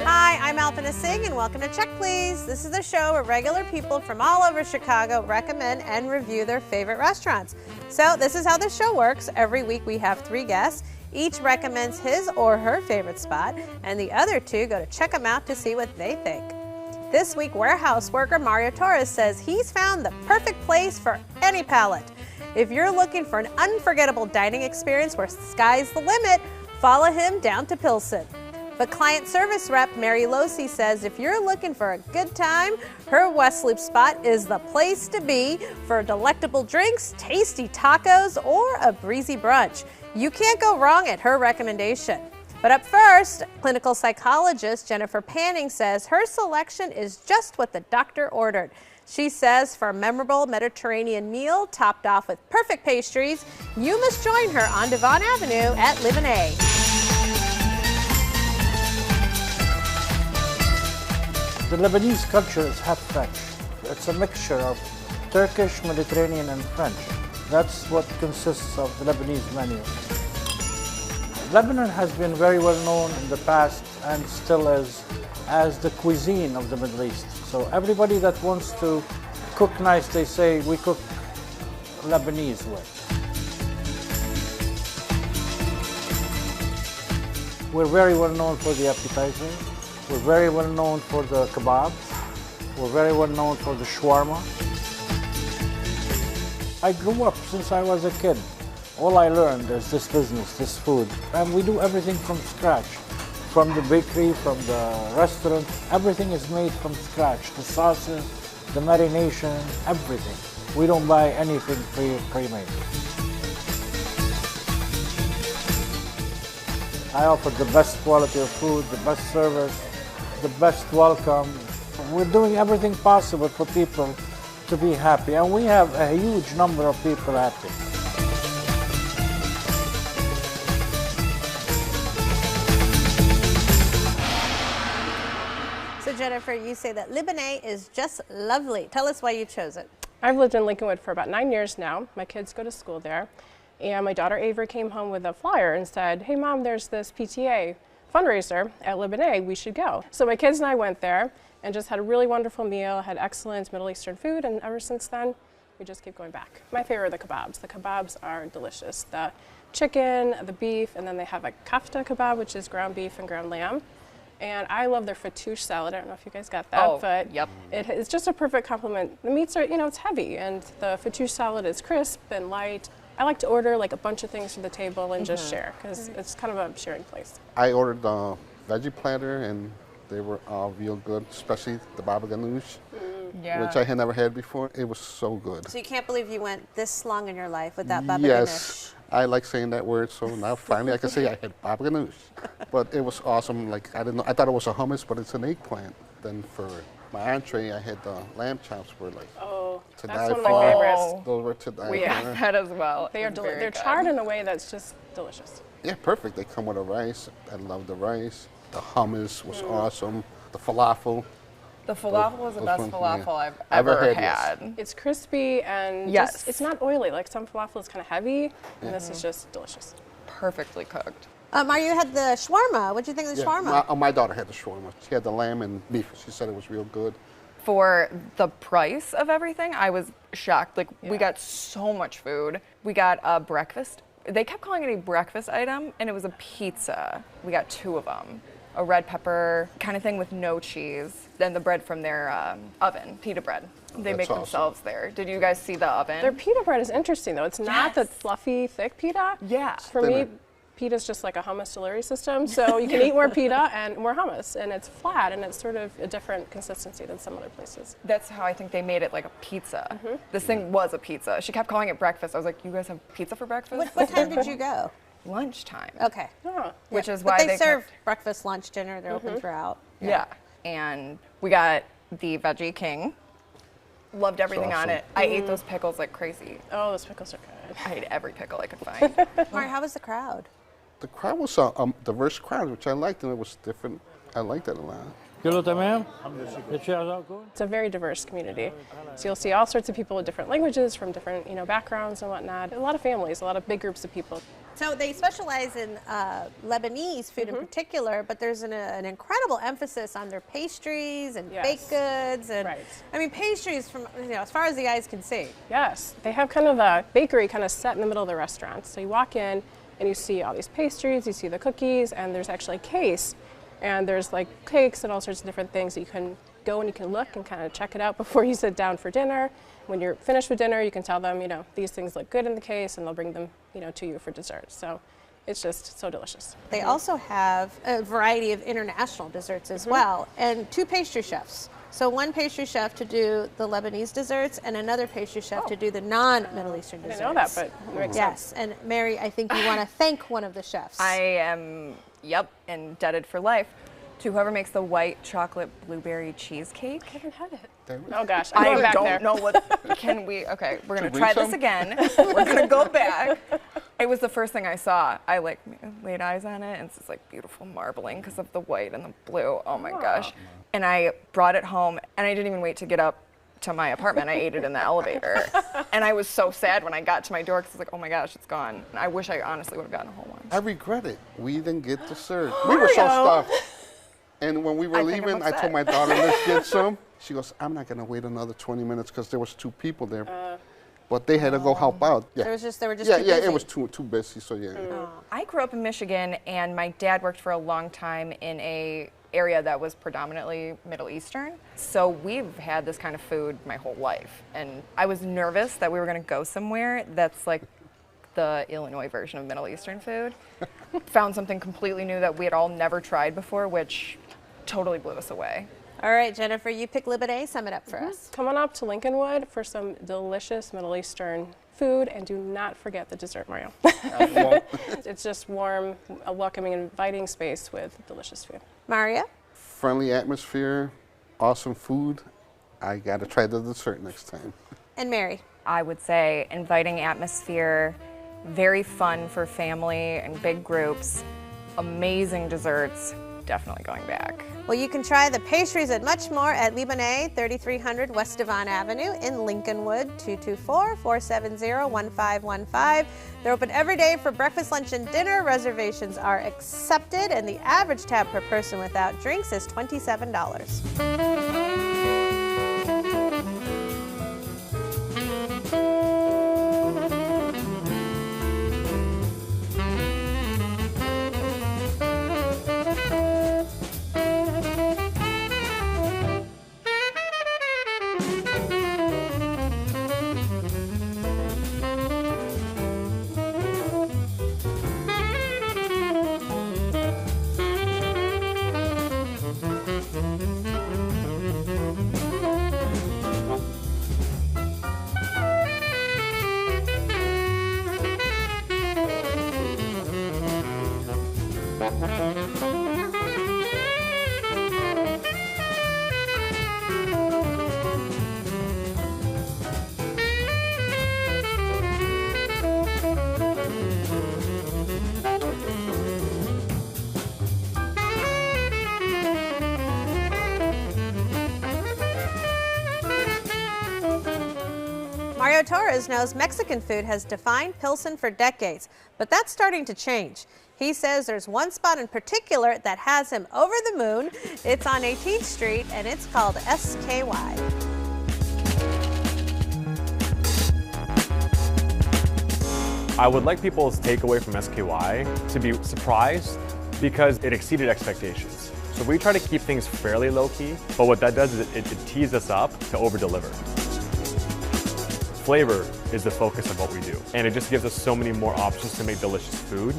Hi, I'm Alpina Singh and welcome to Check Please. This is the show where regular people from all over Chicago recommend and review their favorite restaurants. So this is how the show works. Every week we have 3 guests. Each recommends his or her favorite spot, and the other 2 go to check them out to see what they think. This week, warehouse worker Mario Torres says he's found the perfect place for any palate. If you're looking for an unforgettable dining experience where sky's the limit, follow him down to Pilsen. But client service rep Mary Losi says if you're looking for a good time, her West Loop spot is the place to be for delectable drinks, tasty tacos, or a breezy brunch. You can't go wrong at her recommendation. But up first, clinical psychologist Jennifer Panning says her selection is just what the doctor ordered. She says for a memorable Mediterranean meal topped off with perfect pastries, you must join her on Devon Avenue at Libanasis. The Lebanese culture is half French. It's a mixture of Turkish, Mediterranean, and French. That's what consists of the Lebanese menu. Lebanon has been very well known in the past and still is as the cuisine of the Middle East. So everybody that wants to cook nice, they say we cook Lebanese way. We're very well known for the appetizer. We're very well known for the kebabs. We're very well known for the shawarma. I grew up since I was a kid. All I learned is this business, this food. And we do everything from scratch. From the bakery, from the restaurant, everything is made from scratch. The sauces, the marination, everything. We don't buy anything pre-made. I offer the best quality of food, the best service, the best welcome. We're doing everything possible for people to be happy, and we have a huge number of people happy. So Jennifer, you say that Libanasis is just lovely. Tell us why you chose it. I've lived in Lincolnwood for about 9 years now. My kids go to school there. And my daughter Avery came home with a flyer and said, hey mom, there's this PTA fundraiser at Libanasis, we should go. So my kids and I went there and just had a really wonderful meal, had excellent Middle Eastern food, and ever since then, we just keep going back. My favorite are the kebabs. The kebabs are delicious. The chicken, the beef, and then they have a kafta kebab, which is ground beef and ground lamb. And I love their fattoush salad. I don't know if you guys got that, but yep. It's just a perfect complement. The meats are, it's heavy, and the fattoush salad is crisp and light. I like to order like a bunch of things for the table and just share, because it's kind of a sharing place. I ordered the veggie platter, and they were all real good, especially the baba ganoush, which I had never had before. It was so good. So you can't believe you went this long in your life with that baba ganoush. Yes, I like saying that word, so now finally I can say I had baba ganoush. But it was awesome. Like I thought it was a hummus, but it's an eggplant. Then for my entree, I had the lamb chops were like to that's die one of for. my favorites. Those were to die We for. have that as well. They're charred in a way that's just delicious. Yeah, perfect. They come with a rice. I love the rice. The hummus was awesome. The falafel. The falafel was the best falafel I've Ever ever had, yes. had. It's crispy and just, it's not oily. Like some falafel is kind of heavy, and this is just delicious. Perfectly cooked. Mario had the shawarma. What did you think of the shawarma? My daughter had the shawarma. She had the lamb and beef. She said it was real good. For the price of everything, I was shocked. Like, we got so much food. We got a breakfast. They kept calling it a breakfast item, and it was a pizza. We got 2 of them. A red pepper kind of thing with no cheese. Then the bread from their oven, pita bread. They make themselves there. Did you guys see the oven? Their pita bread is interesting, though. It's not the fluffy, thick pita. Yeah. For me, pita's just like a hummus delivery system, so you can eat more pita and more hummus, and it's flat, and it's sort of a different consistency than some other places. That's how I think they made it, like a pizza. This thing was a pizza. She kept calling it breakfast. I was like, you guys have pizza for breakfast? What time did you go? Lunchtime. Okay. Which is why they serve breakfast, lunch, dinner. They're open throughout. Yeah. And we got the Veggie King. Loved everything on it. I ate those pickles like crazy. Oh, those pickles are good. I ate every pickle I could find. Mario, how was the crowd? The crowd was a diverse crowd, which I liked, and it was different. I liked that a lot. It's a very diverse community. So you'll see all sorts of people with different languages, from different backgrounds and whatnot. A lot of families, a lot of big groups of people. So they specialize in Lebanese food in particular, but there's an incredible emphasis on their pastries and baked goods, and I mean pastries from as far as the eyes can see. Yes, they have kind of a bakery kind of set in the middle of the restaurant. So you walk in and you see all these pastries, you see the cookies, and there's actually a case, and there's like cakes and all sorts of different things that you can go and you can look and kind of check it out before you sit down for dinner. When you're finished with dinner, you can tell them, these things look good in the case, and they'll bring them, to you for dessert. So it's just so delicious. They also have a variety of international desserts as well, and 2 pastry chefs. So one pastry chef to do the Lebanese desserts, and another pastry chef to do the non-Middle Eastern desserts. I didn't know that, but it makes sense. And Mary, I think you want to thank one of the chefs. I am, indebted for life to whoever makes the white chocolate blueberry cheesecake. I haven't had it. Oh gosh, I'm going back there. I don't know what, okay, we're gonna try this again. We're gonna go back. It was the first thing I saw. I laid eyes on it, and it's this beautiful marbling because of the white and the blue. Oh my gosh. And I brought it home, and I didn't even wait to get up to my apartment. I ate it in the elevator. And I was so sad when I got to my door because I was like, oh my gosh, it's gone. And I wish I honestly would have gotten a whole one. I regret it. We didn't get dessert. We were so stuffed. And when we were leaving, I told my daughter, let's get some. She goes, I'm not going to wait another 20 minutes because there was 2 people there. But they had to go help out. Yeah. They were just too busy. It was too busy, so yeah. I grew up in Michigan, and my dad worked for a long time in a area that was predominantly Middle Eastern. So we've had this kind of food my whole life. And I was nervous that we were going to go somewhere that's like the Illinois version of Middle Eastern food. Found something completely new that we had all never tried before, which totally blew us away. All right, Jennifer, you pick Libanasis. Sum it up for us. Come on up to Lincolnwood for some delicious Middle Eastern food, and do not forget the dessert, Mario. It's just warm, a welcoming, inviting space with delicious food. Maria? Friendly atmosphere, awesome food. I got to try the dessert next time. And Mary? I would say inviting atmosphere, very fun for family and big groups, amazing desserts, definitely going back. Well, you can try the pastries and much more at Libanasis, 3300 West Devon Avenue in Lincolnwood, 224-470-1515. They're open every day for breakfast, lunch, and dinner. Reservations are accepted, and the average tab per person without drinks is $27. Mario Torres knows Mexican food has defined Pilsen for decades, but that's starting to change. He says there's one spot in particular that has him over the moon. It's on 18th Street, and it's called S.K.Y. I would like people's takeaway from S.K.Y. to be surprised because it exceeded expectations. So we try to keep things fairly low-key, but what that does is it tees us up to over-deliver. Flavor is the focus of what we do, and it just gives us so many more options to make delicious food.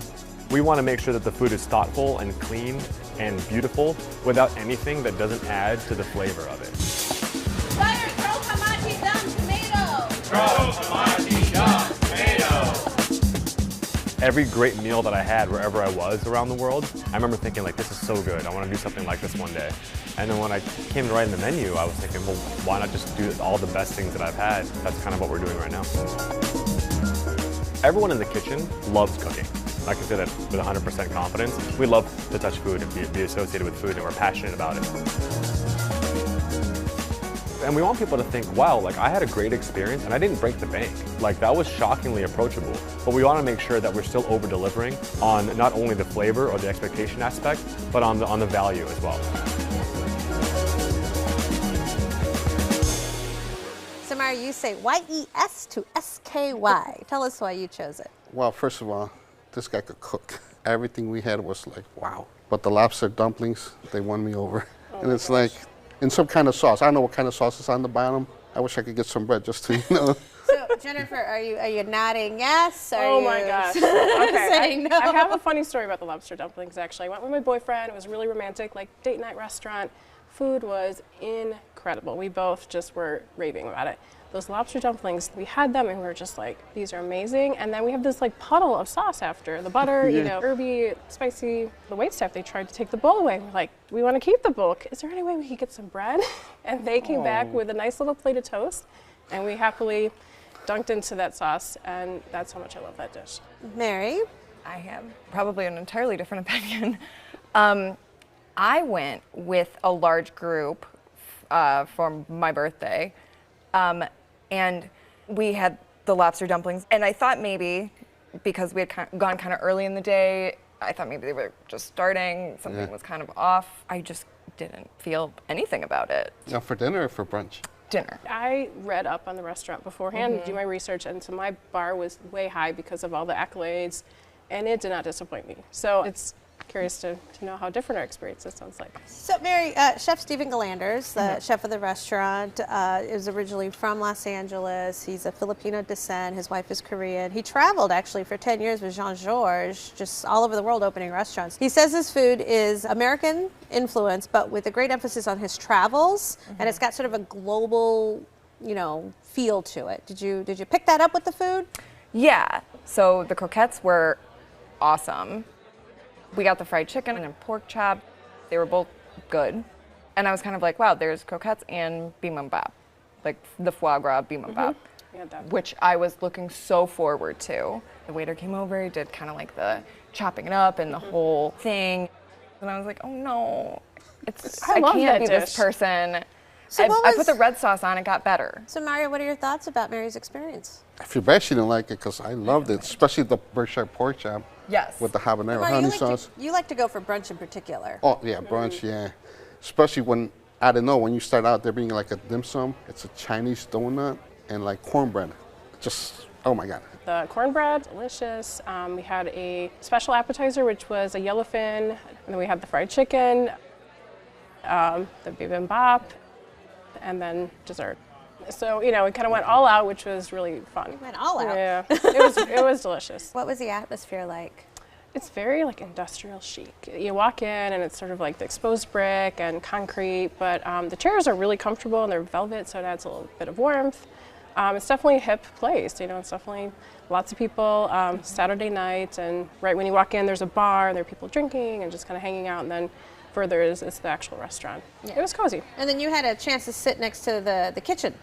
We want to make sure that the food is thoughtful and clean and beautiful without anything that doesn't add to the flavor of it. Fire, throw hamachi dum tomato! Throw hamachi dum tomato! Every great meal that I had wherever I was around the world, I remember thinking like, this is so good, I want to do something like this one day. And then when I came to write in the menu, I was thinking, well, why not just do all the best things that I've had? That's kind of what we're doing right now. Everyone in the kitchen loves cooking. I can say that with 100% confidence. We love to touch food and be associated with food, and we're passionate about it. And we want people to think, wow, like I had a great experience and I didn't break the bank. Like that was shockingly approachable. But we want to make sure that we're still over-delivering on not only the flavor or the expectation aspect, but on the value as well. Samara, you say Y-E-S to S-K-Y. Tell us why you chose it. Well, first of all, this guy could cook. Everything we had was like, wow. But the lobster dumplings, they won me over. And it's like in some kind of sauce. I don't know what kind of sauce is on the bottom. I wish I could get some bread just to, So, Jennifer, are you nodding yes? Oh my gosh. Okay. saying no? I have a funny story about the lobster dumplings, actually. I went with my boyfriend. It was really romantic, like date night restaurant. Food was incredible. We both just were raving about it. Those lobster dumplings, we had them and we were just like, these are amazing. And then we have this like puddle of sauce after. The butter, you know, herby, spicy. The waitstaff, they tried to take the bowl away. We're like, we want to keep the bowl. Is there any way we could get some bread? And they came back with a nice little plate of toast. And we happily dunked into that sauce. And that's how much I love that dish. Mary? I have probably an entirely different opinion. I went with a large group for my birthday, and we had the lobster dumplings. And I thought maybe, because we had gone kind of early in the day, I thought maybe they were just starting, something was kind of off. I just didn't feel anything about it. now for dinner or for brunch? Dinner. I read up on the restaurant beforehand, do my research, and so my bar was way high because of all the accolades, and it did not disappoint me. So it's curious to know how different our experience sounds like. So, Mary, Chef Stephen Galanders, the chef of the restaurant, is originally from Los Angeles. He's of Filipino descent. His wife is Korean. He traveled, actually, for 10 years with Jean-Georges, just all over the world opening restaurants. He says his food is American influence, but with a great emphasis on his travels, and it's got sort of a global, you know, feel to it. Did you pick that up with the food? Yeah, so the croquettes were awesome. We got the fried chicken and pork chop. They were both good. And I was kind of like, wow, there's croquettes and bibimbap, like the foie gras bibimbap, which I was looking so forward to. The waiter came over, he did kind of like the chopping it up and the whole thing. And I was like, oh no, I can't be this person. So I put the red sauce on, it got better. So, Mario, what are your thoughts about Mary's experience? I feel bad she didn't like it because I loved it, especially the Berkshire pork chop. Yes. With the habanero Mario, honey sauce. you like to go for brunch in particular. Oh, yeah, brunch, yeah. Especially when, I don't know, when you start out there being like a dim sum, it's a Chinese donut and like cornbread. Just, oh my God. The cornbread, delicious. We had a special appetizer, which was a yellowfin, and then we had the fried chicken, the bibimbap, and then dessert. So, you know, we kind of went all out, which was really fun. You went all out. Yeah, it was delicious. What was the atmosphere like? It's very like industrial chic. You walk in and it's sort of like the exposed brick and concrete, but the chairs are really comfortable and they're velvet, so it adds a little bit of warmth. It's definitely a hip place, you know, it's definitely lots of people, Saturday night, and right when you walk in there's a bar and there are people drinking and just kind of hanging out, and then further is the actual restaurant. Yeah. It was cozy. And then you had a chance to sit next to the kitchen.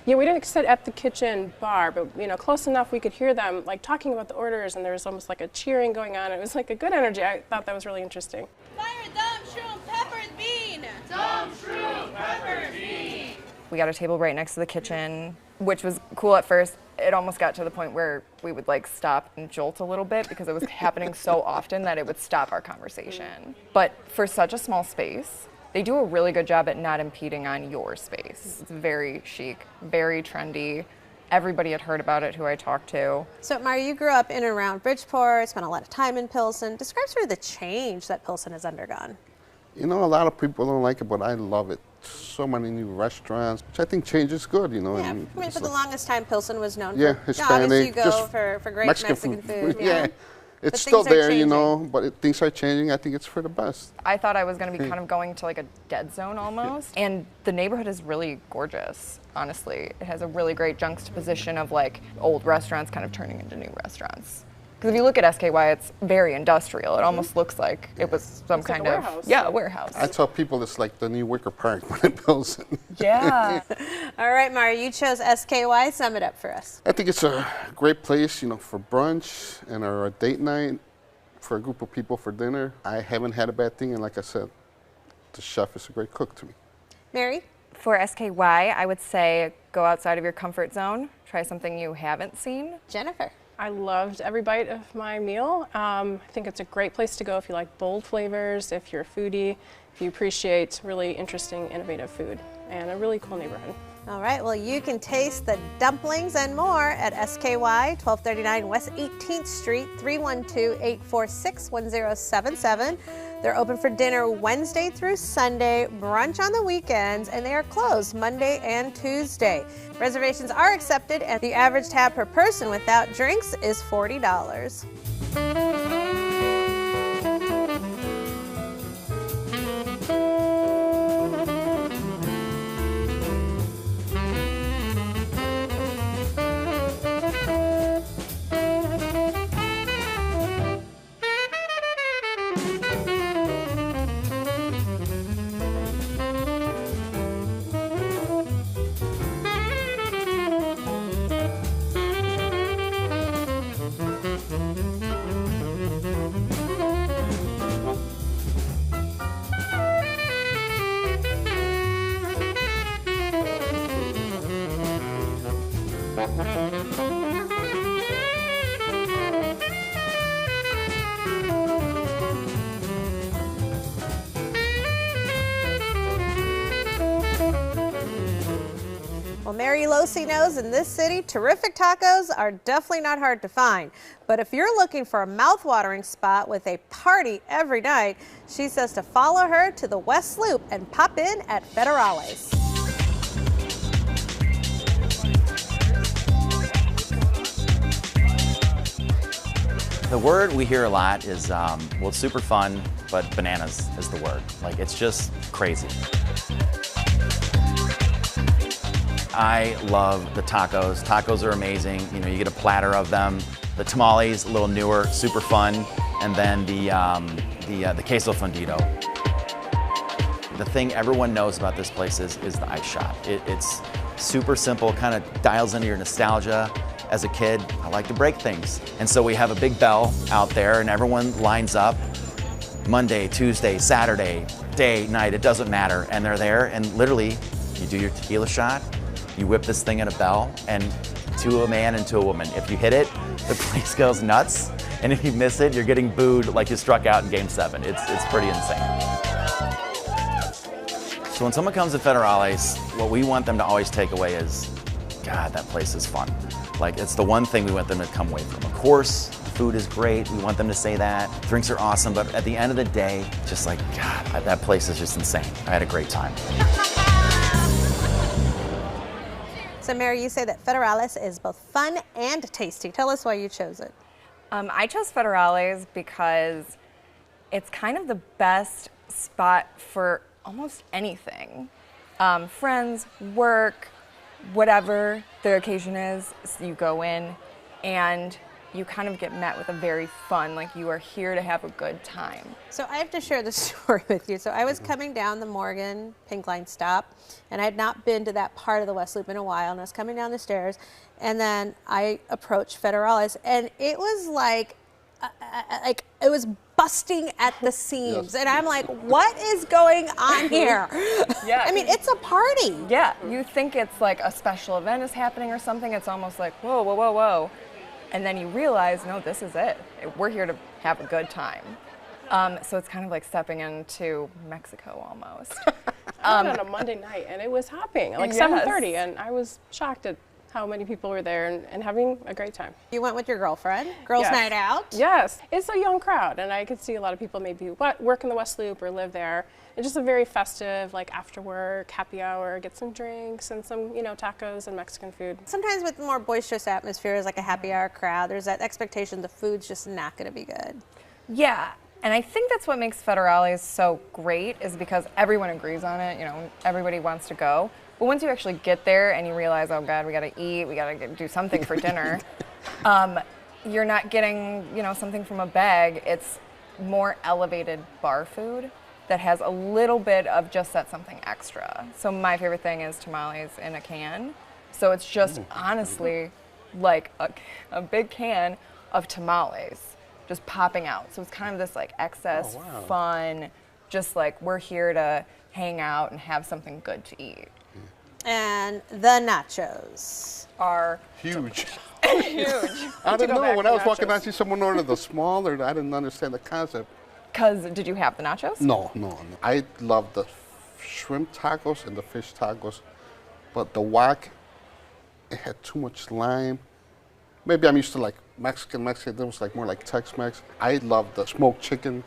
Yeah, we didn't sit at the kitchen bar, but you know, close enough we could hear them like talking about the orders, and there was almost like a cheering going on. It was like a good energy. I thought that was really interesting. Fire dumb shroom peppered bean. Dumb shroom peppered bean. We got a table right next to the kitchen, which was cool at first. It almost got to the point where we would like stop and jolt a little bit because it was happening so often that it would stop our conversation. But for such a small space, they do a really good job at not impeding on your space. It's very chic, very trendy. Everybody had heard about it who I talked to. So, Mario, you grew up in and around Bridgeport, spent a lot of time in Pilsen. Describe sort of the change that Pilsen has undergone. You know, a lot of people don't like it, but I love it. So many new restaurants, which I think change is good, you know. Yeah, and I mean, it's for the like- longest time, Pilsen was known Yeah, for, Hispanic, obviously you go just for great Mexican food. Yeah, But it's still things are there, you changing. know, but things are changing. I think it's for the best. I thought I was going to be kind of going to like a dead zone almost. And the neighborhood is really gorgeous, honestly. It has a really great juxtaposition of like old restaurants kind of turning into new restaurants. Because if you look at S.K.Y, it's very industrial. It almost looks like it was some It's like kind a of warehouse. Yeah, a warehouse. I tell people it's like the new Wicker Park when it builds. Yeah. All right, Mario, you chose S.K.Y. Sum it up for us. I think it's a great place, you know, for brunch and or a date night, for a group of people for dinner. I haven't had a bad thing, and like I said, the chef is a great cook to me. Mary? For S.K.Y, I would say go outside of your comfort zone, try something you haven't seen. Jennifer. I loved every bite of my meal. I think it's a great place to go if you like bold flavors, if you're a foodie, if you appreciate really interesting, innovative food, and a really cool neighborhood. All right, well, you can taste the dumplings and more at S.K.Y, 1239 West 18th Street, 312-846-1077. They're open for dinner Wednesday through Sunday, brunch on the weekends, and they are closed Monday and Tuesday. Reservations are accepted, and the average tab per person without drinks is $40. Well, Mary Losi knows in this city, terrific tacos are definitely not hard to find. But if you're looking for a mouth-watering spot with a party every night, she says to follow her to the West Loop and pop in at Federales. The word we hear a lot is, well, it's super fun, but bananas is the word. Like, it's just crazy. I love the tacos. Tacos are amazing. You know, you get a platter of them. The tamales, a little newer, super fun. And then the queso fundido. The thing everyone knows about this place is the ice shop. It's super simple, kind of dials into your nostalgia. As a kid, I like to break things. And so we have a big bell out there and everyone lines up Monday, Tuesday, Saturday, day, night, it doesn't matter. And they're there and literally you do your tequila shot, you whip this thing at a bell and to a man and to a woman. If you hit it, the place goes nuts. And if you miss it, you're getting booed like you struck out in Game 7. It's pretty insane. So when someone comes to Federales, what we want them to always take away is, God, that place is fun. Like, it's the one thing we want them to come away from. Of course, food is great. We want them to say that. Drinks are awesome. But at the end of the day, just like, God, that place is just insane. I had a great time. So, Mary, you say that Federales is both fun and tasty. Tell us why you chose it. I chose Federales because it's kind of the best spot for almost anything. Friends, work, whatever the occasion is, you go in and you kind of get met with a very fun, like you are here to have a good time. So I have to share this story with you. So I was coming down the Morgan Pink Line stop, and I had not been to that part of the West Loop in a while, and I was coming down the stairs, and then I approached Federales, and it was like it was busting at the seams. Yes. And I'm like, what is going on here? Yeah. I mean, it's a party. Yeah, you think it's like a special event is happening or something. It's almost like, whoa, whoa, whoa, whoa. And then you realize, no, this is it. We're here to have a good time. So it's kind of like stepping into Mexico almost. I went on a Monday night and it was hopping, like 7:30, and I was shocked at how many people were there and having a great time. You went with your girlfriend? Girls' night out? Yes. It's a young crowd, and I could see a lot of people maybe work in the West Loop or live there. It's just a very festive, like after work, happy hour, get some drinks and some, you know, tacos and Mexican food. Sometimes with more boisterous atmospheres, like a happy hour crowd, there's that expectation the food's just not going to be good. Yeah, and I think that's what makes Federales so great is because everyone agrees on it, you know, everybody wants to go. But once you actually get there and you realize, oh God, we got to eat, we got to do something for dinner, you're not getting, you know, something from a bag. It's more elevated bar food that has a little bit of just that something extra. So my favorite thing is tamales in a can. So it's just honestly like a big can of tamales just popping out. So it's kind of this like excess fun, just like we're here to hang out and have something good to eat. And the nachos are Huge. huge. I don't go know. back When to I was walking nachos. out, I see someone order the smaller. I didn't understand the concept. Because did you have the nachos? No. I love the shrimp tacos and the fish tacos, but the wok, it had too much lime. Maybe I'm used to like Mexican. That was like more like Tex-Mex. I love the smoked chicken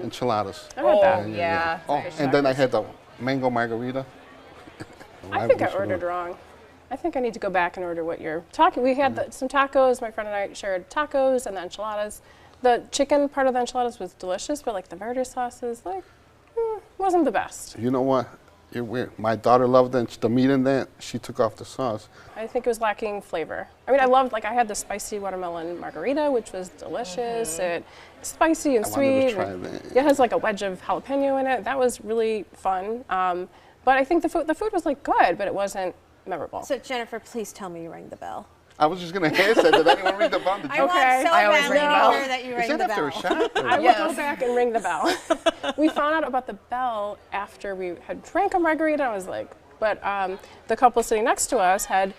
enchiladas. I had that. Yeah. Oh, and then I had the mango margarita. I think I ordered wrong. I think I need to go back and order what you're talking. We had some tacos. My friend and I shared tacos and the enchiladas. The chicken part of the enchiladas was delicious, but like the verde sauces, like, wasn't the best. You know what? You're weird. My daughter loved the meat in that. She took off the sauce. I think it was lacking flavor. I mean, I loved, like, I had the spicy watermelon margarita, which was delicious. It's spicy and I sweet. wanted to try and that. It has like a wedge of jalapeno in it. That was really fun. But I think the food was like good, but it wasn't memorable. So Jennifer, please tell me you rang the bell. I was just gonna ask that. Did anyone ring the bell? Did you? I want so I always badly ring the to bell. hear that you Is rang that the after bell. a shot? or- I will go back and ring the bell. We found out about the bell after we had drank a margarita. I was like, but the couple sitting next to us had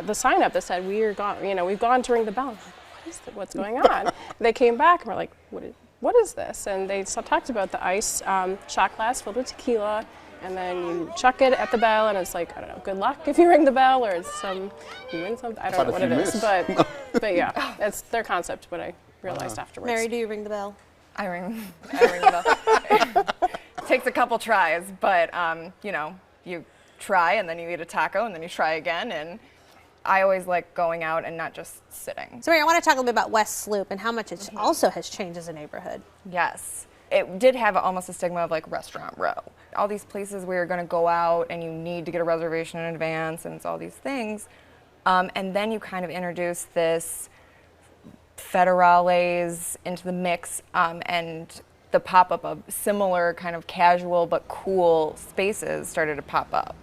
the sign up that said, we've gone to ring the bell. I'm like, what's going on? They came back and we're like, what is this? And they talked about the ice shot glass filled with tequila, and then you chuck it at the bell, and it's like, I don't know, good luck if you ring the bell, or it's you win something. I don't know what it is, but yeah, it's their concept. What I realized afterwards. Mary, do you ring the bell? I ring the bell. It takes a couple tries, but you try and then you eat a taco and then you try again, and I always like going out and not just sitting. So Mary, I want to talk a little bit about West Sloop and how much it also has changed as a neighborhood. Yes. It did have almost a stigma of like restaurant row. All these places where you're going to go out and you need to get a reservation in advance, and it's all these things. And then you kind of introduce this federales into the mix, and the pop-up of similar kind of casual but cool spaces started to pop up.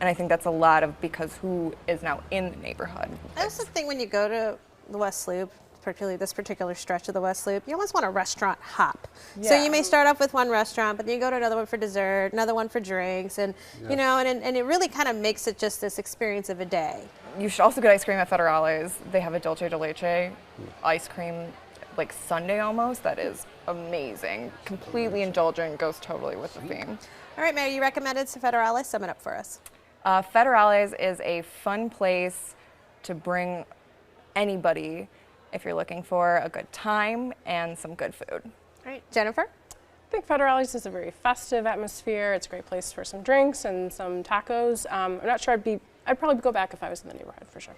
And I think that's a lot of because who is now in the neighborhood. I also think when you go to the West Loop, particularly this particular stretch of the West Loop, you almost want a restaurant hop. So Yeah. you may start off with one restaurant, but then you go to another one for dessert, another one for drinks, and and it really kind of makes it just this experience of a day. You should also get ice cream at Federales. They have a dulce de leche ice cream, like sundae almost. That is amazing. Completely indulgent, goes totally with the theme. All right, Mary, you recommended Federales. Sum it up for us. Federales is a fun place to bring anybody if you're looking for a good time and some good food. All right, Jennifer? I think Federales is a very festive atmosphere. It's a great place for some drinks and some tacos. I'm not sure I'd probably go back if I was in the neighborhood for sure.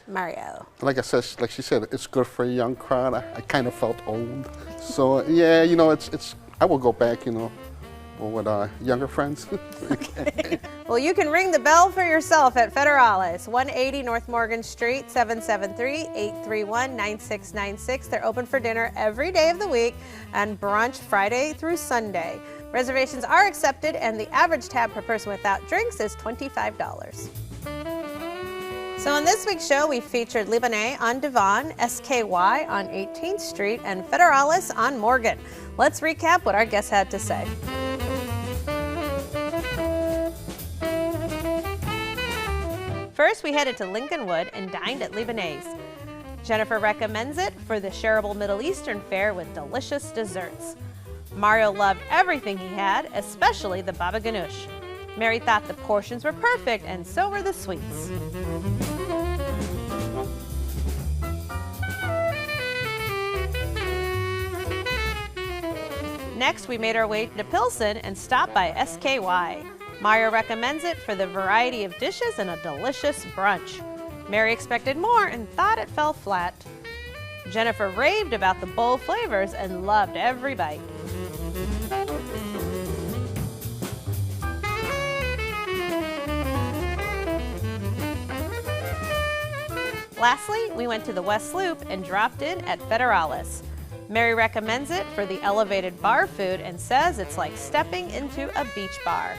Mario. Like I said, like she said, it's good for a young crowd. I kind of felt old, so yeah, it's. I will go back, with younger friends. Well, you can ring the bell for yourself at Federales, 180 North Morgan Street, 773-831-9696. They're open for dinner every day of the week and brunch Friday through Sunday. Reservations are accepted, and the average tab per person without drinks is $25. So on this week's show, we featured Libanais on Devon, S.K.Y on 18th Street, and Federales on Morgan. Let's recap what our guests had to say. First, we headed to Lincolnwood and dined at Libanasis. Jennifer recommends it for the shareable Middle Eastern fare with delicious desserts. Mario loved everything he had, especially the baba ganoush. Mary thought the portions were perfect, and so were the sweets. Next, we made our way to Pilsen and stopped by S.K.Y. Mario recommends it for the variety of dishes and a delicious brunch. Mary expected more and thought it fell flat. Jennifer raved about the bold flavors and loved every bite. Lastly, we went to the West Loop and dropped in at Federales. Mary recommends it for the elevated bar food and says it's like stepping into a beach bar.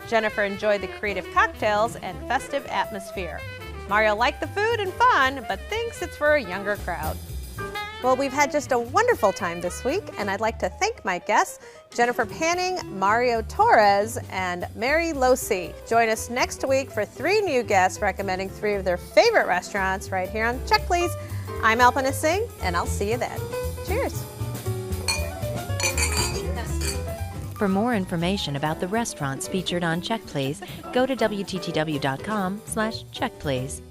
Jennifer enjoyed the creative cocktails and festive atmosphere. Mario liked the food and fun, but thinks it's for a younger crowd. Well, we've had just a wonderful time this week, and I'd like to thank my guests, Jennifer Panning, Mario Torres, and Mary Losi. Join us next week for 3 new guests recommending 3 of their favorite restaurants right here on Check Please. I'm Alpana Singh, and I'll see you then. Cheers. For more information about the restaurants featured on Check Please, go to WTTW.com/checkplease.